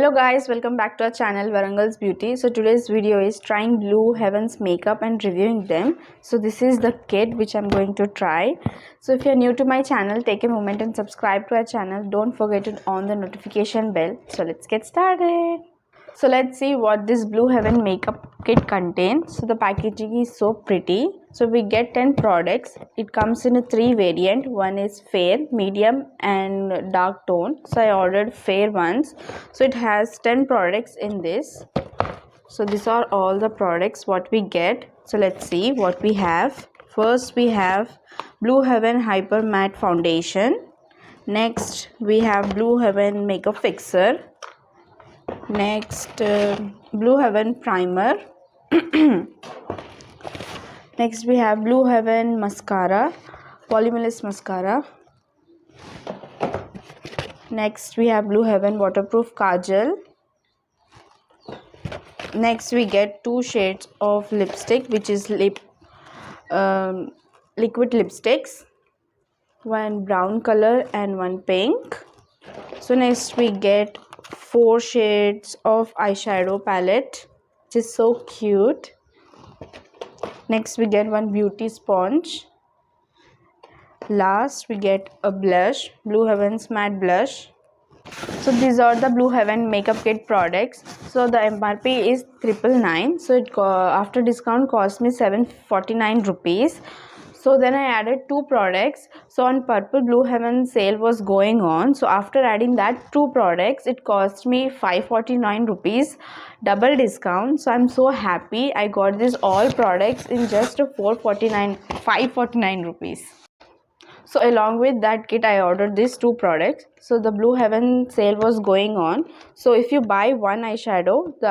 Hello guys, welcome back to our channel Varangal's Beauty. So today's video is trying Blue Heaven's makeup and reviewing them. So this is the kit which I'm going to try. So if you're new to my channel, take a moment and subscribe to our channel. Don't forget to on the notification bell. So let's get started. So let's see what this Blue Heaven makeup kit contains. So the packaging is so pretty. So we get 10 products. It comes in a 3 variant. One is fair, medium and dark tone. So I ordered fair ones. So it has 10 products in this. So these are all the products what we get. So let's see what we have. First we have Blue Heaven Hyper Matte Foundation. Next we have Blue Heaven Makeup Fixer. Next Blue Heaven Primer. Next we have Blue Heaven Mascara, Voluminous Mascara. Next we have Blue Heaven Waterproof Kajal. Next we get 2 shades of lipstick, which is liquid lipsticks, one brown color and one pink. So next we get 4 shades of eyeshadow palette, which is so cute. Next we get one beauty sponge. Last we get a blush, Blue Heaven's matte blush. So these are the Blue Heaven makeup kit products. So the MRP is 999. So it after discount cost me 749 rupees. So then I added 2 products. So on purple Blue Heaven sale was going on. So after adding that 2 products, it cost me 549 rupees, double discount. So I'm so happy I got this all products in just 549 rupees. So along with that kit I ordered these 2 products. So the Blue Heaven sale was going on. So if you buy one eyeshadow, the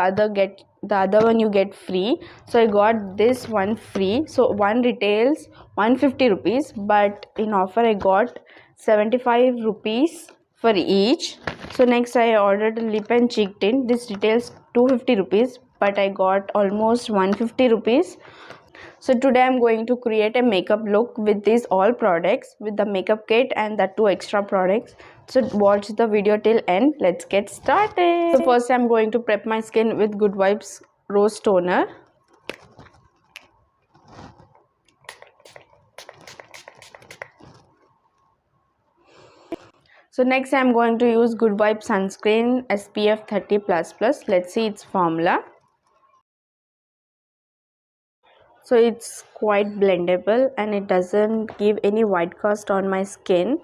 other one you get free. So I got this one free. So one retails 150 rupees, but in offer I got 75 rupees for each. So next I ordered lip and cheek tint. This retails 250 rupees, but I got almost 150 rupees. So today I'm going to create a makeup look with these all products, with the makeup kit and the 2 extra products. So watch the video till end. Let's get started. So first I'm going to prep my skin with Good Vibes Rose Toner. So next I'm going to use Good Vibes Sunscreen SPF 30++. Let's see its formula. So it's quite blendable and it doesn't give any white cast on my skin.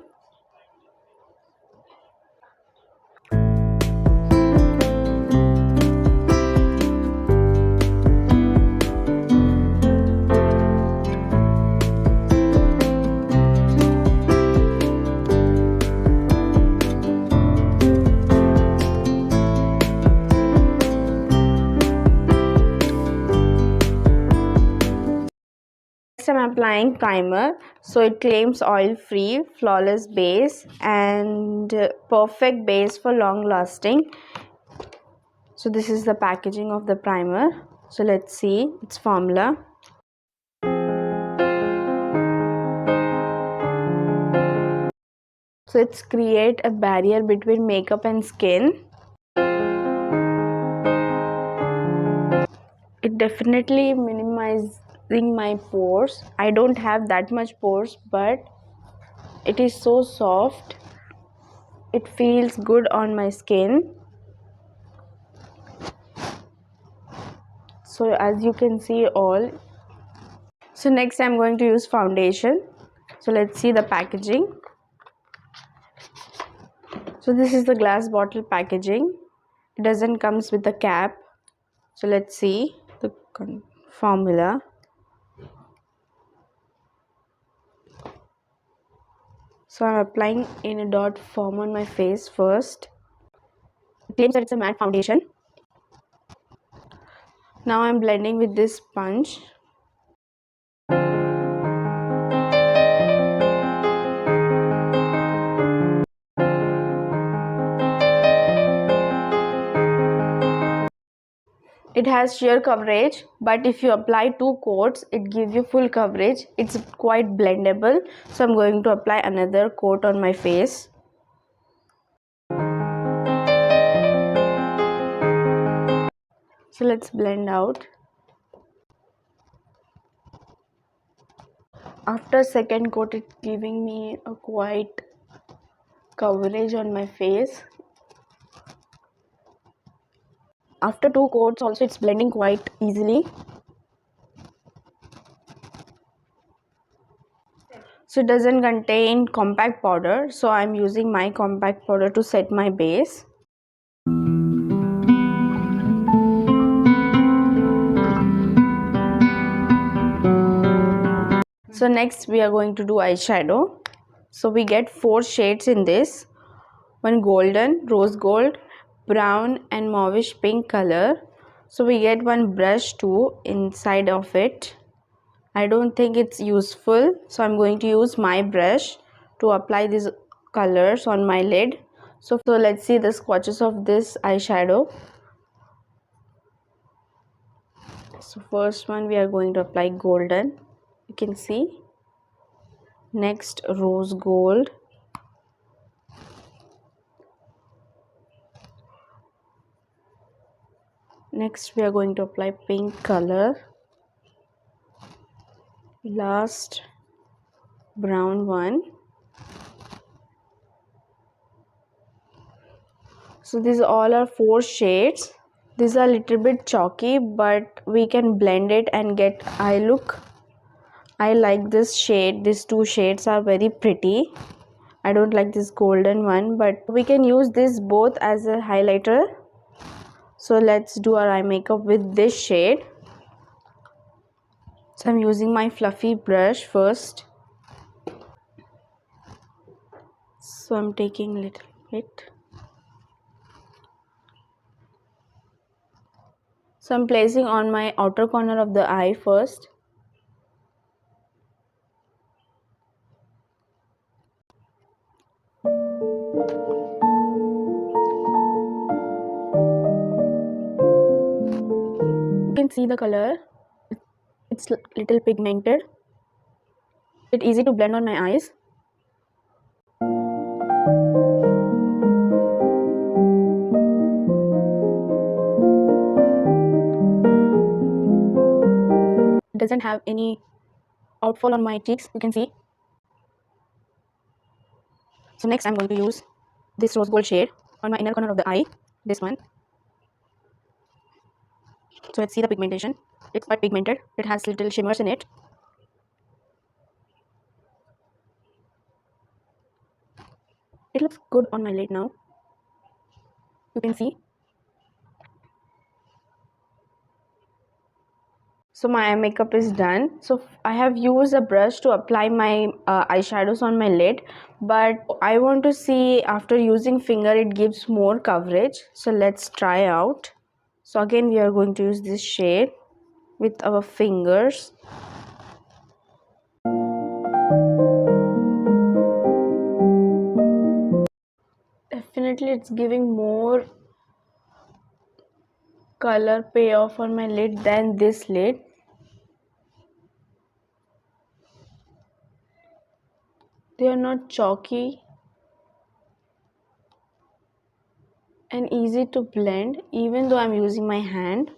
I'm applying primer. So it claims oil free, flawless base and perfect base for long lasting. So this is the packaging of the primer. So let's see its formula. So it's create a barrier between makeup and skin. It definitely minimizes my pores. I don't have that much pores, but it is so soft. It feels good on my skin. So as you can see all. So next I'm going to use foundation. So let's see the packaging. So this is the glass bottle packaging. It doesn't comes with the cap. So let's see the formula. So I'm applying in a dot form on my face first. It claims that it's a matte foundation. Now I'm blending with this sponge. It has sheer coverage, but if you apply 2 coats, it gives you full coverage. It's quite blendable. So I'm going to apply another coat on my face. So let's blend out. After second coat, it's giving me a quite coverage on my face. After two coats also, it's blending quite easily. So it doesn't contain compact powder, so I'm using my compact powder to set my base. So next we are going to do eyeshadow. So we get 4 shades in this. One golden, rose gold, brown and mauvish pink color. So we get one brush too inside of it. I don't think it's useful, so I'm going to use my brush to apply these colors on my lid. So let's see the swatches of this eyeshadow. So first one we are going to apply golden, you can see. Next rose gold. Next we are going to apply pink color. Last brown one. So these all are 4 shades. These are a little bit chalky, but we can blend it and get eye look. I like this shade. These 2 shades are very pretty. I don't like this golden one, but we can use this both as a highlighter. So let's do our eye makeup with this shade. So I'm using my fluffy brush first. So I'm taking a little bit. So I'm placing on my outer corner of the eye first. You can see the color. It's little pigmented. It's easy to blend on my eyes. It doesn't have any outfall on my cheeks, you can see. So next I'm going to use this rose gold shade on my inner corner of the eye, this one. So let's see the pigmentation. It's quite pigmented. It has little shimmers in it. It looks good on my lid now. You can see. So my eye makeup is done. So I have used a brush to apply my eyeshadows on my lid, but I want to see after using finger it gives more coverage. So let's try out. So again we are going to use this shade with our fingers. Definitely it's giving more color payoff on my lid than this lid. They are not chalky and easy to blend even though I'm using my hand.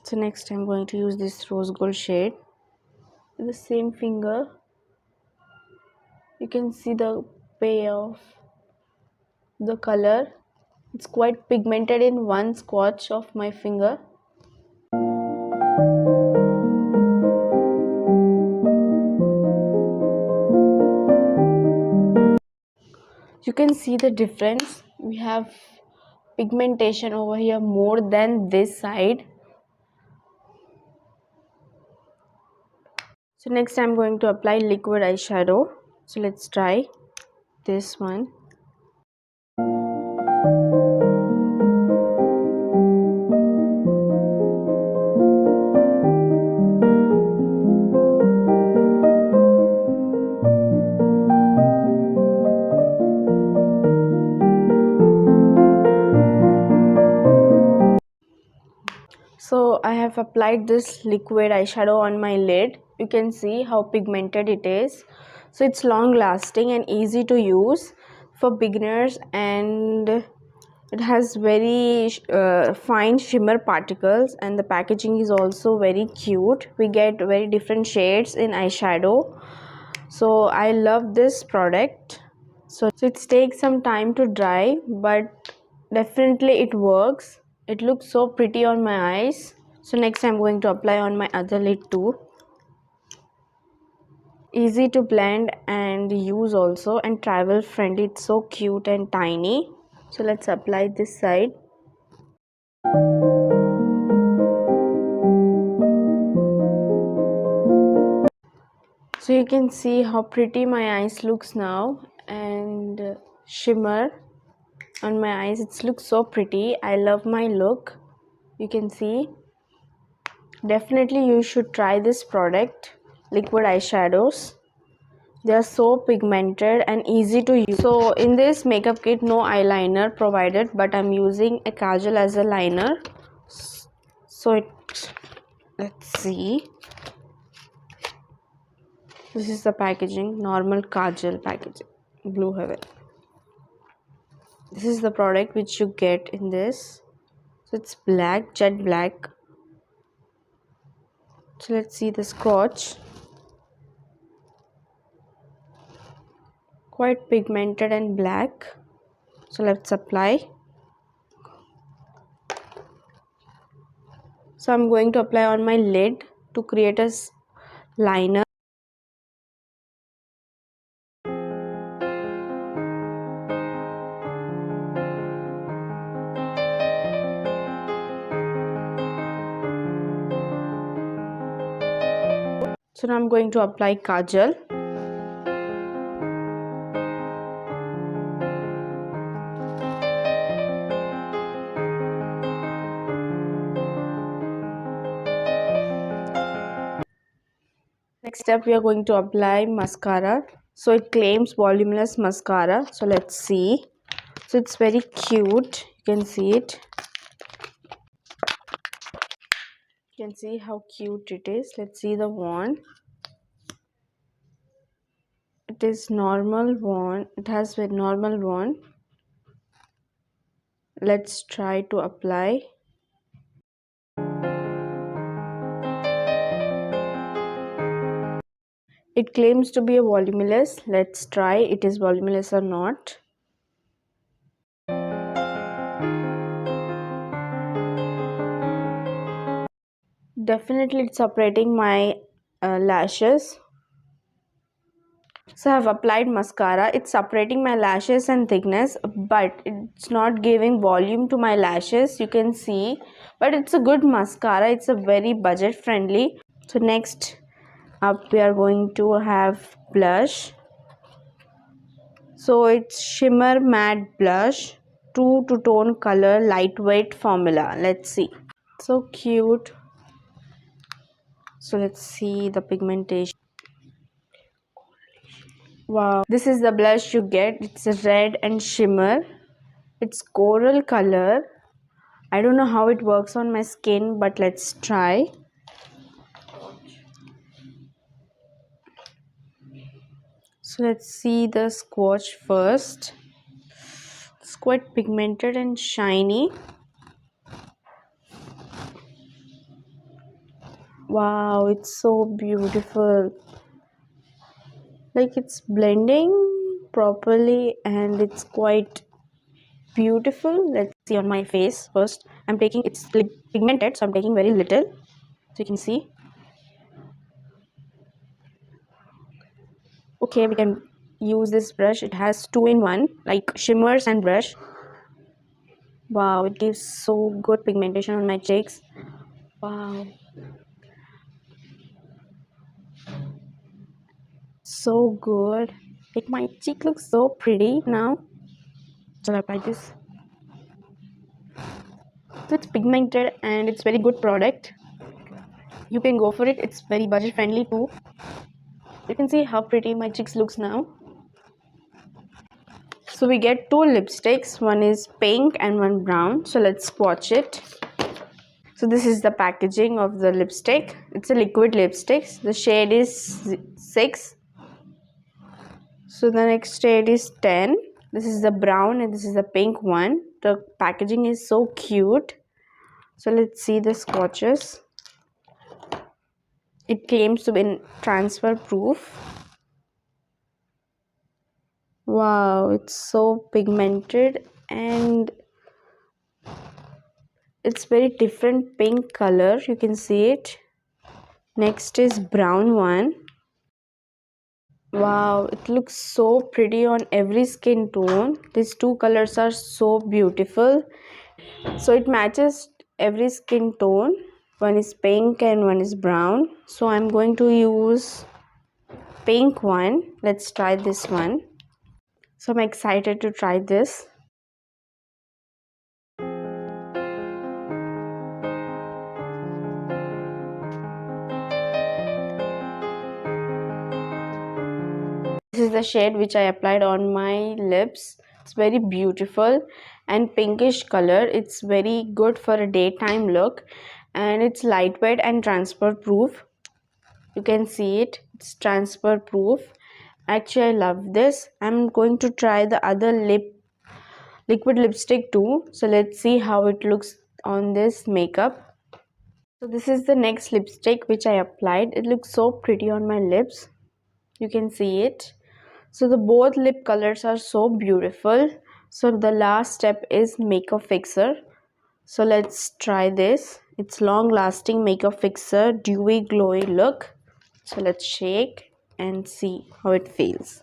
So next I'm going to use this rose gold shade with the same finger. You can see the payoff, the color. It's quite pigmented in one swatch of my finger. You can see the difference. We have pigmentation over here more than this side. So next I'm going to apply liquid eyeshadow. So let's try this one. So I have applied this liquid eyeshadow on my lid. You can see how pigmented it is. So it's long lasting and easy to use. for beginners, and it has very fine shimmer particles, and the packaging is also very cute. We get very different shades in eyeshadow, so I love this product. So it takes some time to dry, but definitely it works. It looks so pretty on my eyes. So next I'm going to apply on my other lid too. Easy to blend and use also, and travel friendly. It's so cute and tiny. So let's apply this side. So you can see how pretty my eyes looks now, and shimmer on my eyes. It looks so pretty. I love my look. You can see. Definitely you should try this product, liquid eyeshadows. They are so pigmented and easy to use. So in this makeup kit, no eyeliner provided, but I'm using a kajal as a liner. So let's see. This is the packaging, normal kajal packaging, Blue Heaven. This is the product which you get in this. So it's black, jet black. So let's see the swatch. Quite pigmented and black. So let's apply. So I'm going to apply on my lid to create a liner. So now I'm going to apply kajal. Next step, we are going to apply mascara. So it claims voluminous mascara. So let's see. So it's very cute. You can see it. You can see how cute it is. Let's see the wand. It is normal wand. It has a normal wand. Let's try to apply. It claims to be a voluminous. Let's try it is voluminous or not. Definitely it's separating my lashes. So I have applied mascara. It's separating my lashes and thickness, but it's not giving volume to my lashes. You can see, but it's a good mascara. It's a very budget friendly. So next up we are going to have blush. So it's shimmer matte blush, true to tone color, lightweight formula. Let's see. So cute. So let's see the pigmentation. Wow, this is the blush you get. It's a red and shimmer. It's coral color. I don't know how it works on my skin, but let's try. So let's see the swatch first. It's quite pigmented and shiny. Wow, it's so beautiful. Like it's blending properly and it's quite beautiful. Let's see on my face first. I'm taking, it's pigmented, so I'm taking very little. So you can see. Okay, we can use this brush. It has 2-in-1, like shimmers and brush. Wow, it gives so good pigmentation on my cheeks. Wow, so good. Like my cheek looks so pretty now. So I apply this. So it's pigmented and it's very good product. You can go for it. It's very budget friendly too. You can see how pretty my cheeks looks now. So we get 2 lipsticks. One is pink and one brown. So let's swatch it. So this is the packaging of the lipstick. It's a liquid lipstick. The shade is 6. So the next shade is 10. This is the brown and this is the pink one. The packaging is so cute. So let's see the swatches. It claims to be transfer proof. Wow, it's so pigmented and it's very different pink color. You can see it. Next is brown one. Wow, it looks so pretty on every skin tone. These two colors are so beautiful. So it matches every skin tone. One is pink and one is brown. So I'm going to use pink one. Let's try this one. So I'm excited to try this. This is the shade which I applied on my lips. It's very beautiful and pinkish color. It's very good for a daytime look and it's lightweight and transfer proof. You can see it. It's transfer proof. Actually, I love this. I'm going to try the other liquid lipstick too. So let's see how it looks on this makeup. So this is the next lipstick which I applied. It looks so pretty on my lips. You can see it. So the both lip colors are so beautiful. So the last step is makeup fixer. So let's try this. It's long lasting makeup fixer, dewy glowy look. So let's shake and see how it feels.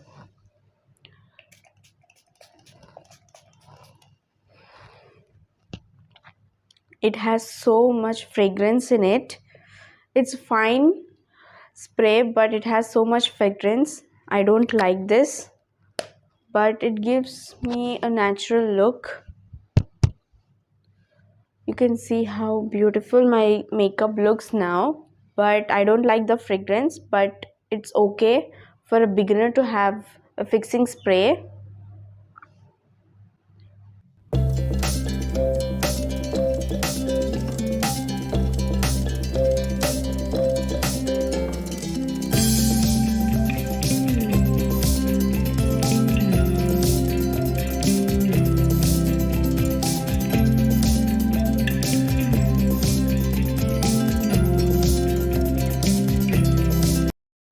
It has so much fragrance in it. It's fine spray, but it has so much fragrance. I don't like this, but it gives me a natural look. You can see how beautiful my makeup looks now, but I don't like the fragrance, but it's okay for a beginner to have a fixing spray.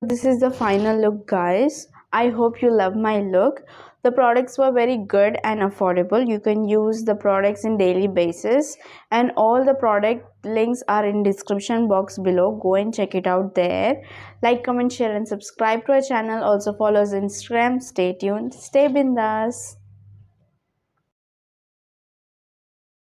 This is the final look, guys. I hope you love my look. The products were very good and affordable. You can use the products in daily basis and all the product links are in description box below. Go and check it out there. Like, comment, share and subscribe to our channel. Also follow us on Instagram. Stay tuned. Stay bindass.